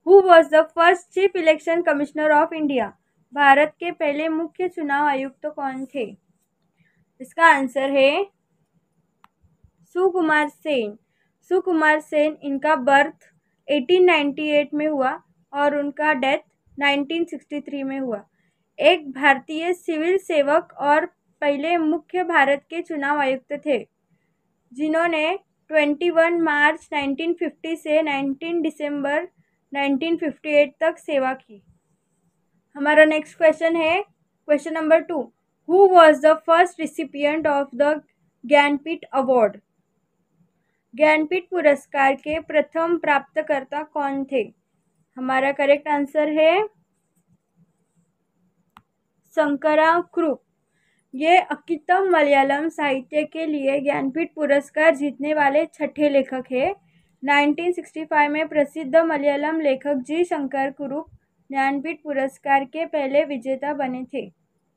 Who was the first chief election commissioner of India? Bharat के पहले मुख्य चुनाव आयुक्त कौन थे? इसका आंसर है सुकुमार सेन। सुकुमार सेन, इनका बर्थ 1898 में हुआ और उनका डेथ 1963 में हुआ। एक भारतीय सिविल सेवक और पहले मुख्य भारत के चुनाव आयुक्त थे, जिन्होंने 21 मार्च 1950 से 19 दिसंबर 1958 तक सेवा की। हमारा नेक्स्ट क्वेश्चन है question number 2। Who was the first recipient of the Jnanpith award? Jnanpith पुरस्कार के प्रथम प्राप्तकर्ता कौन थे? हमारा करेक्ट आंसर है शंकरा कुरुप। ये अक्कीतम मलयालम साहित्य के लिए ज्ञानपीठ पुरस्कार जीतने वाले छठे लेखक हैं। 1965 में प्रसिद्ध मलयालम लेखक जी शंकर कुरुप ज्ञानपीठ पुरस्कार के पहले विजेता बने थे।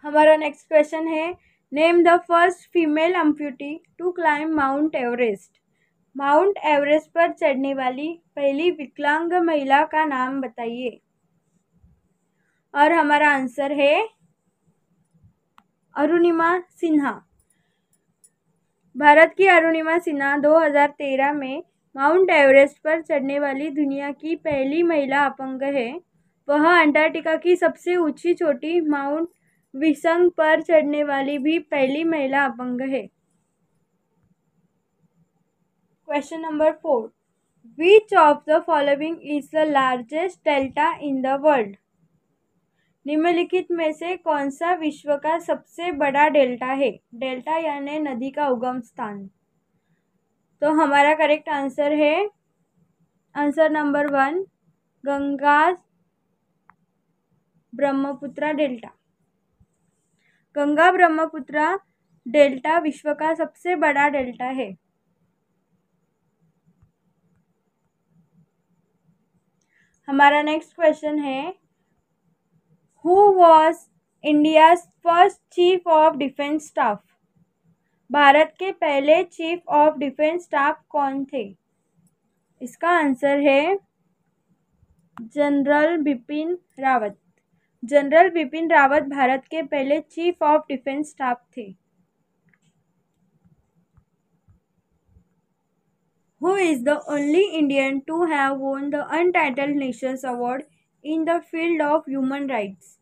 हमारा नेक्स्ट क्वेश्चन है name the first female amputee to climb Mount Everest. Mount Everest पर चढ़ने वाली पहली विकलांग महिला का नाम बताइए। और हमारा आंसर है अरुणिमा सिन्हा। भारत की अरुणिमा सिन्हा 2013 में माउंट एवरेस्ट पर चढ़ने वाली दुनिया की पहली महिला अपंग है। वह अंटार्कटिका की सबसे ऊंची चोटी माउंट विसंग पर चढ़ने वाली भी पहली महिला अपंग है। Question number 4। Which of the following is the largest delta in the world? निम्नलिखित में से कौन सा विश्व का सबसे बड़ा डेल्टा है? डेल्टा यानी नदी का उगम स्थान। तो हमारा करेक्ट आंसर है answer number 1, Ganga Brahmaputra delta. Ganga Brahmaputra delta विश्व का सबसे बड़ा डेल्टा है। हमारा नेक्स्ट क्वेश्चन है who was India's first chief of defence staff? Bharat के पहले चीफ ऑफ डिफेंस स्टाफ कौन थे? इसका आंसर है जनरल बिपिन रावत। जनरल बिपिन रावत भारत के पहले चीफ ऑफ डिफेंस स्टाफ थे। Who is the only Indian to have won the Untitled Nations Award in the field of human rights?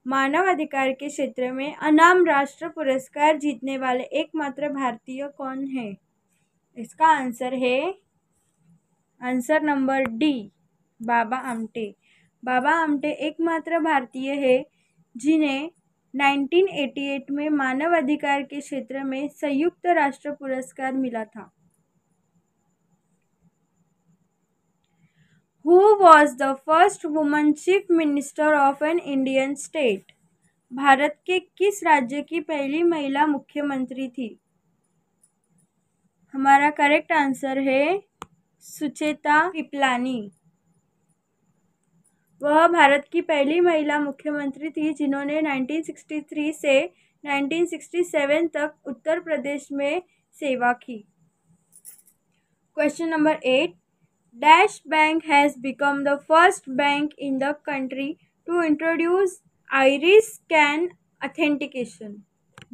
मानव अधिकार के क्षेत्र में अनाम राष्ट्र पुरस्कार जीतने वाले एकमात्र भारतीय कौन है? इसका आंसर है answer number D, Baba Amte. Baba Amte एकमात्र भारतीय है जिन्हें 1988 में मानव अधिकार के क्षेत्र में संयुक्त राष्ट्र पुरस्कार मिला था। Who was the first woman chief minister of an Indian state? Bharat के किस राज्य की पहली महिला मुख्यमंत्री थी? हमारा करेक्ट आंसर है सुचेता कृपलानी। वह भारत की पहली महिला मुख्यमंत्री थी जिन्होंने 1963 से 1967 तक उत्तर प्रदेश में सेवा की। Question number 8। Dash Bank has become the first bank in the country to introduce iris scan authentication.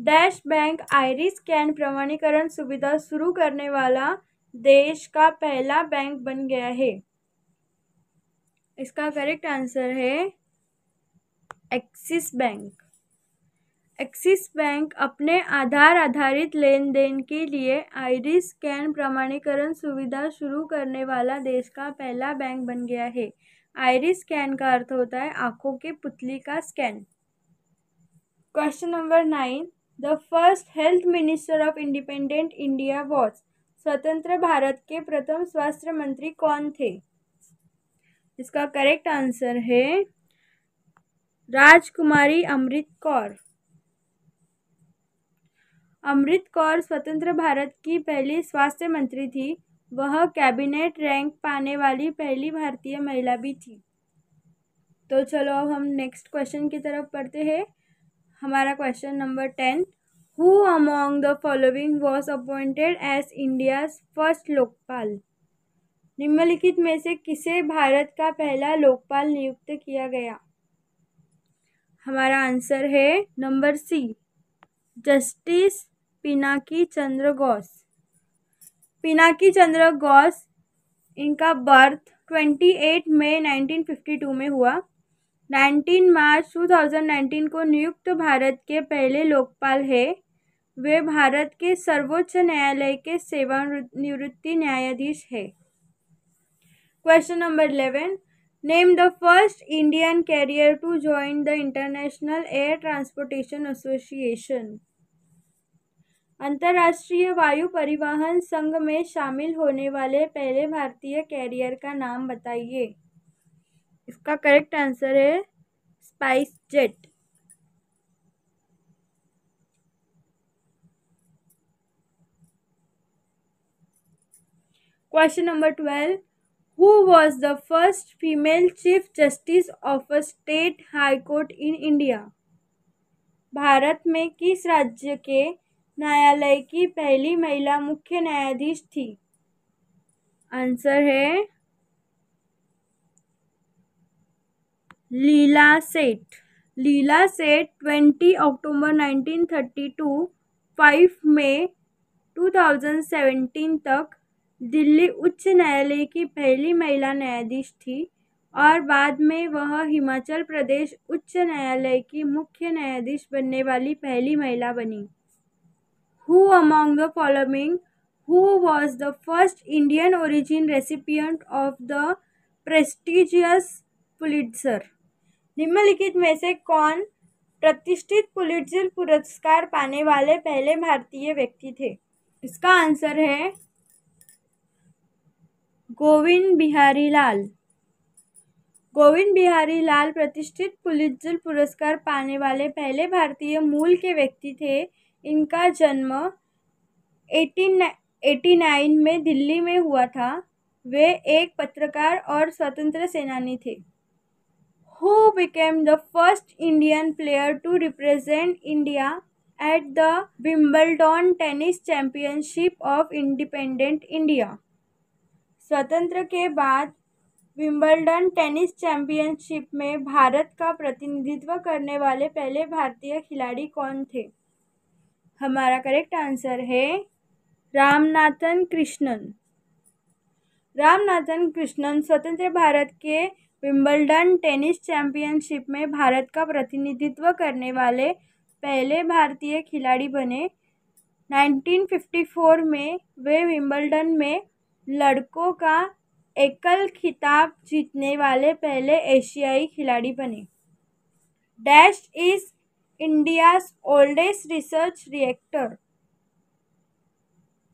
Dash Bank iris scan प्रमाणीकरण सुविधा शुरू करने वाला देश का पहला बैंक बन गया है। इसका करेक्ट आंसर है एक्सिस बैंक। एक्सिस बैंक अपने आधार आधारित लेन देन के लिए आइरिस स्कैन प्रमाणीकरण सुविधा शुरू करने वाला देश का पहला बैंक बन गया है। आइरिस स्कैन का अर्थ होता है आंखों के पुतली का scan. Question number 9। The first health minister of independent India was. स्वतंत्र भारत के प्रथम स्वास्थ्य मंत्री कौन थे? इसका करेक्ट आंसर है राजकुमारी अमृत कौर। अमृत कौर स्वतंत्र भारत की पहली स्वास्थ्य मंत्री थी। वह कैबिनेट रैंक पाने वाली पहली भारतीय महिला भी थी। तो चलो अब हम नेक्स्ट क्वेश्चन की तरफ पढ़ते हैं। हमारा question number 10। Who among the following was appointed as India's first Lokpal? निम्नलिखित में से किसे भारत का पहला लोकपाल नियुक्त किया गया? हमारा आंसर है number C, justice Pinaki Chandra Ghosh. Pinaki Chandra Ghosh, इनका बर्थ 28 मई 1952 में हुआ। 19 मार्च 2019 को नियुक्त भारत के पहले लोकपाल है। वे भारत के सर्वोच्च न्यायालय के सेवानिवृत्ति न्यायाधीश है। Question number 11, name the first Indian carrier to join the International Air Transportation Association. अंतर्राष्ट्रीय वायु परिवहन संघ में शामिल होने वाले पहले भारतीय कैरियर का नाम बताइए। इसका करेक्ट आंसर है spice jet. Question number 12, who was the first female chief justice of a state high court in India. Bharat में किस राज्य के न्यायालय की पहली महिला मुख्य न्यायाधीश थी? आंसर है लीला सेठ। लीला सेठ 20 अक्टूबर 1932 5 मई 2017 तक दिल्ली उच्च न्यायालय की पहली महिला न्यायाधीश थी और बाद में वह हिमाचल प्रदेश उच्च न्यायालय की मुख्य न्यायाधीश बनने वाली पहली महिला बनी। Who among the following who was the first Indian origin recipient of the prestigious Pulitzer? निम्नलिखित में से कौन प्रतिष्ठित पुलिट्जर पुरस्कार पाने वाले पहले भारतीय व्यक्ति थे? इसका आंसर है गोविंद बिहारी लाल। गोविंद बिहारी लाल प्रतिष्ठित पुलिट्जर पुरस्कार पाने वाले पहले भारतीय मूल के व्यक्ति थे। इनका जन्म 1889 में दिल्ली में हुआ था। वे एक पत्रकार और स्वतंत्र सेनानी थे। Who became the first Indian player to represent India at the Wimbledon Tennis Championship of Independent India? स्वतंत्र के बाद विंबलडन टेनिस चैंपियनशिप में भारत का प्रतिनिधित्व करने वाले पहले भारतीय खिलाड़ी कौन थे? हमारा करेक्ट आंसर है रामनाथन कृष्णन। रामनाथन कृष्णन स्वतंत्र भारत के विंबलडन टेनिस चैंपियनशिप में भारत का प्रतिनिधित्व करने वाले पहले भारतीय खिलाड़ी बने। 1954 में वे विंबलडन में लड़कों का एकल खिताब जीतने वाले पहले एशियाई खिलाड़ी बने। Dash is India's oldest research reactor.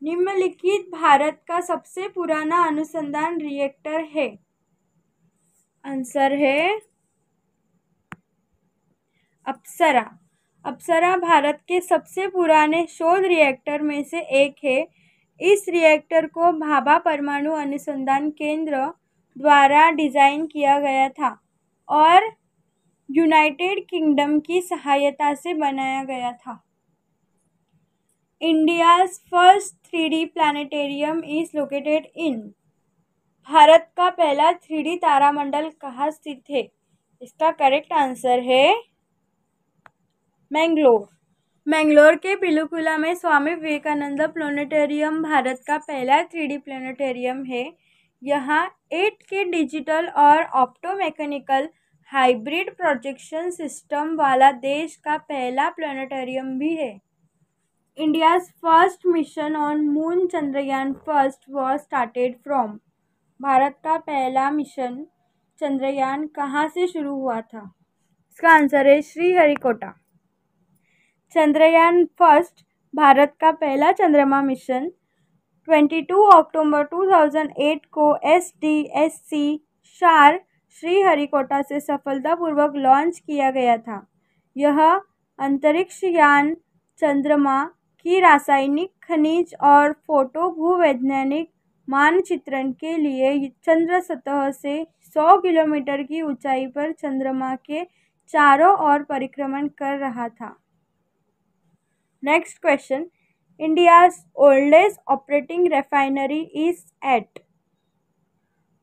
निम्नलिखित भारत का सबसे पुराना अनुसंधान रिएक्टर है। आंसर है अप्सरा। अप्सरा भारत के सबसे पुराने शोध रिएक्टर में से एक है। इस रिएक्टर को भाभा परमाणु अनुसंधान केंद्र द्वारा डिजाइन किया गया था और यूनाइटेड किंगडम की सहायता से बनाया गया था। India's first 3D planetarium is located in. Bharat का पहला 3D तारामंडल कहाँ स्थित है? इसका करेक्ट आंसर है मैंगलोर। मैंगलोर के पिलुकुला में स्वामी विवेकानंद प्लानिटेरियम भारत का पहला 3D प्लानिटेरियम है। यहाँ 8K डिजिटल और ऑप्टोमैकेनिकल हाइब्रिड प्रोजेक्शन सिस्टम वाला देश का पहला प्लानिटेरियम भी है। India's first mission on moon Chandrayaan first was started from. Bharat का पहला मिशन चंद्रयान कहाँ से शुरू हुआ था? इसका आंसर है श्रीहरिकोटा। चंद्रयान फर्स्ट भारत का पहला चंद्रमा मिशन 22 अक्टूबर 2008 को SDSC शार श्रीहरिकोटा से सफलतापूर्वक लॉन्च किया गया था। यह अंतरिक्ष यान चंद्रमा की रासायनिक, खनिज और फोटो भूवैज्ञानिक मानचित्रण के लिए चंद्र सतह से 100 किलोमीटर की ऊंचाई पर चंद्रमा के चारों ओर परिक्रमण कर रहा था। Next question, India's oldest operating refinery is at.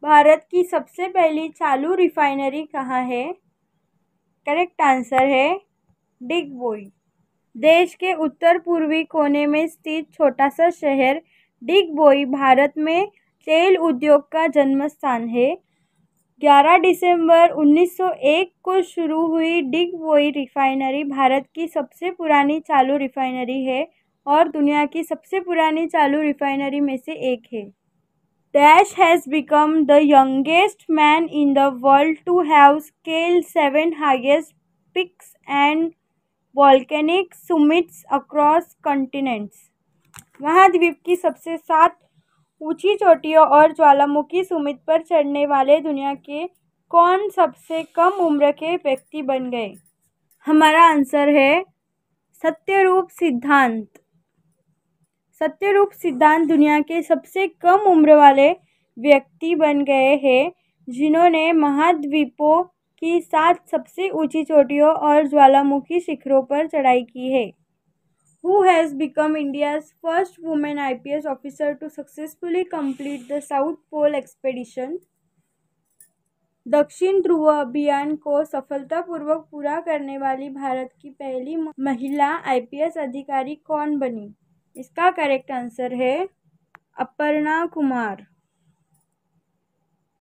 भारत की सबसे पहली चालू रिफाइनरी कहाँ है? करेक्ट आंसर है डिगबोई। देश के उत्तर पूर्वी कोने में स्थित छोटा सा शहर डिगबोई भारत में तेल उद्योग का जन्म स्थान है। 11 दिसंबर 1901 को शुरू हुई डिगबोई रिफाइनरी भारत की सबसे पुरानी चालू रिफाइनरी है और दुनिया की सबसे पुरानी चालू रिफाइनरी में से एक है। Dash has become the youngest man in the world to have scaled 7 highest peaks and volcanic summits across continents. महाद्वीप की सबसे 7 ऊंची चोटियों और ज्वालामुखी सुमित पर चढ़ने वाले दुनिया के कौन सबसे कम उम्र के व्यक्ति बन गए? हमारा आंसर है सत्यरूप सिद्धांत। सत्यरूप सिद्धांत दुनिया के सबसे कम उम्र वाले व्यक्ति बन गए हैं जिन्होंने महाद्वीपों की 7 सबसे ऊंची चोटियों और ज्वालामुखी शिखरों पर चढ़ाई की है। Who has become India's first woman IPS officer to successfully complete the South Pole expedition? दक्षिण ध्रुव अभियान को सफलतापूर्वक पूरा करने वाली भारत की पहली महिला IPS अधिकारी कौन बनी? इसका करेक्ट आंसर है अपर्णा कुमार।